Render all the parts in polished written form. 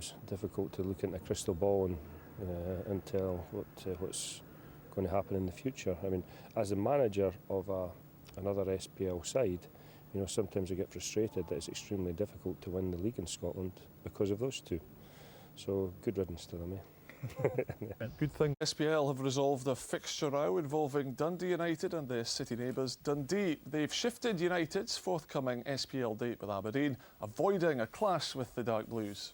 sometimes difficult to look into a crystal ball and tell what's going to happen in the future. I mean, as a manager of another SPL side, sometimes I get frustrated that it's extremely difficult to win the league in Scotland because of those two. So good riddance to them, Good thing. SPL have resolved a fixture row involving Dundee United and their city neighbours Dundee. They've shifted United's forthcoming SPL date with Aberdeen, avoiding a clash with the Dark Blues.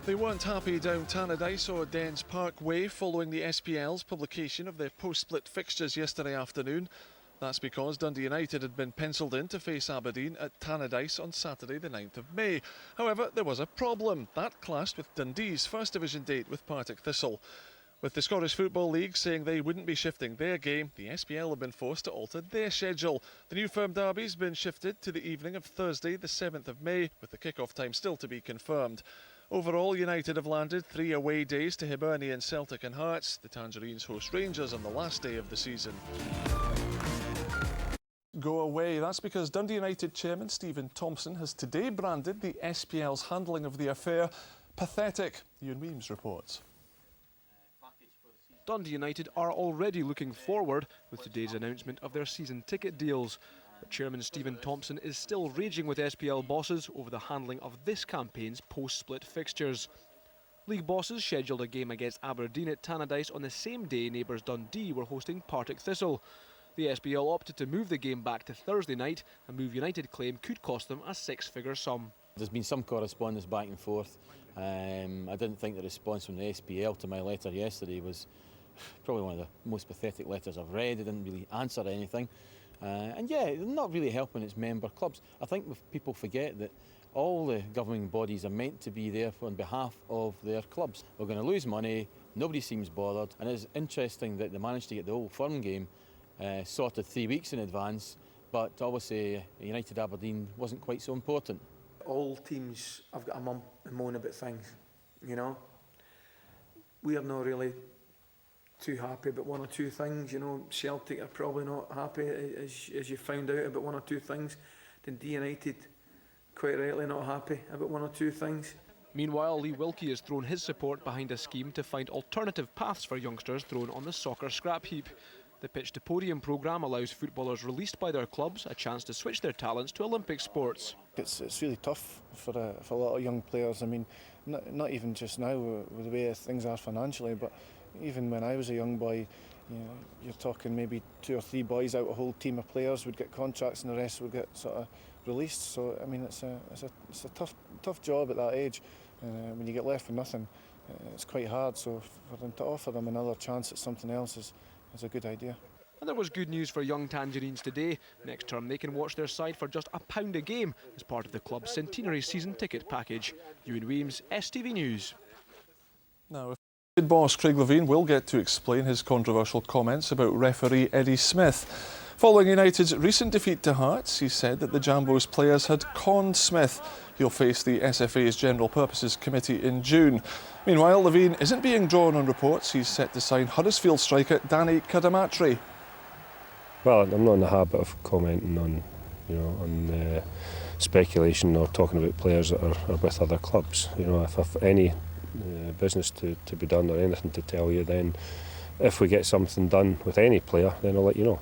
They weren't happy down Tannadice or Dens Park Way following the SPL's publication of their post-split fixtures yesterday afternoon. That's because Dundee United had been pencilled in to face Aberdeen at Tannadice on Saturday the 9th of May. However, there was a problem. That clashed with Dundee's First Division date with Partick Thistle. With the Scottish Football League saying they wouldn't be shifting their game, the SPL have been forced to alter their schedule. The New Firm derby's been shifted to the evening of Thursday the 7th of May, with the kick-off time still to be confirmed. Overall, United have landed 3 away days to Hibernian, Celtic and Hearts. The Tangerines host Rangers on the last day of the season. Go away. That's because Dundee United chairman Stephen Thompson has today branded the SPL's handling of the affair pathetic. Ewan Weems reports. Dundee United are already looking forward with today's announcement of their season ticket deals. But Chairman Stephen Thompson is still raging with SPL bosses over the handling of this campaign's post-split fixtures. League bosses scheduled a game against Aberdeen at Tannadice on the same day neighbours Dundee were hosting Partick Thistle. The SPL opted to move the game back to Thursday night, a move United claim could cost them a 6-figure sum. There's been some correspondence back and forth. I didn't think the response from the SPL to my letter yesterday was probably one of the most pathetic letters I've read. It didn't really answer anything. And yeah, they're not really helping its member clubs. I think people forget that all the governing bodies are meant to be there on behalf of their clubs. We're going to lose money, nobody seems bothered, and it's interesting that they managed to get the Old Firm game sorted 3 weeks in advance, but obviously United Aberdeen wasn't quite so important. All teams have got a mum and moan about things, We are not really too happy about one or two things, Celtic are probably not happy as you found out about one or two things. Dundee United, quite rightly, not happy about one or two things. Meanwhile, Lee Wilkie has thrown his support behind a scheme to find alternative paths for youngsters thrown on the soccer scrap heap. The Pitch to Podium programme allows footballers released by their clubs a chance to switch their talents to Olympic sports. It's really tough for a lot of young players. I mean, not even just now with the way things are financially, but even when I was a young boy, you're talking maybe 2 or 3 boys out a whole team of players would get contracts and the rest would get sort of released. So I mean, it's a tough job at that age. When you get left with nothing, it's quite hard. So for them to offer them another chance at something else is a good idea. And there was good news for young Tangerines today. Next term they can watch their side for just £1 a game as part of the club's centenary season ticket package. Ewan Weems, STV News. Now, if boss Craig Levein will get to explain his controversial comments about referee Eddie Smith. Following United's recent defeat to Hearts, he said that the Jambos players had conned Smith. He'll face the SFA's General Purposes Committee in June. Meanwhile, Levein isn't being drawn on reports he's set to sign Huddersfield striker Danny Cadamatri. Well, I'm not in the habit of commenting on speculation or talking about players that are with other clubs. If I've any business to be done or anything to tell you, then if we get something done with any player, then I'll let you know.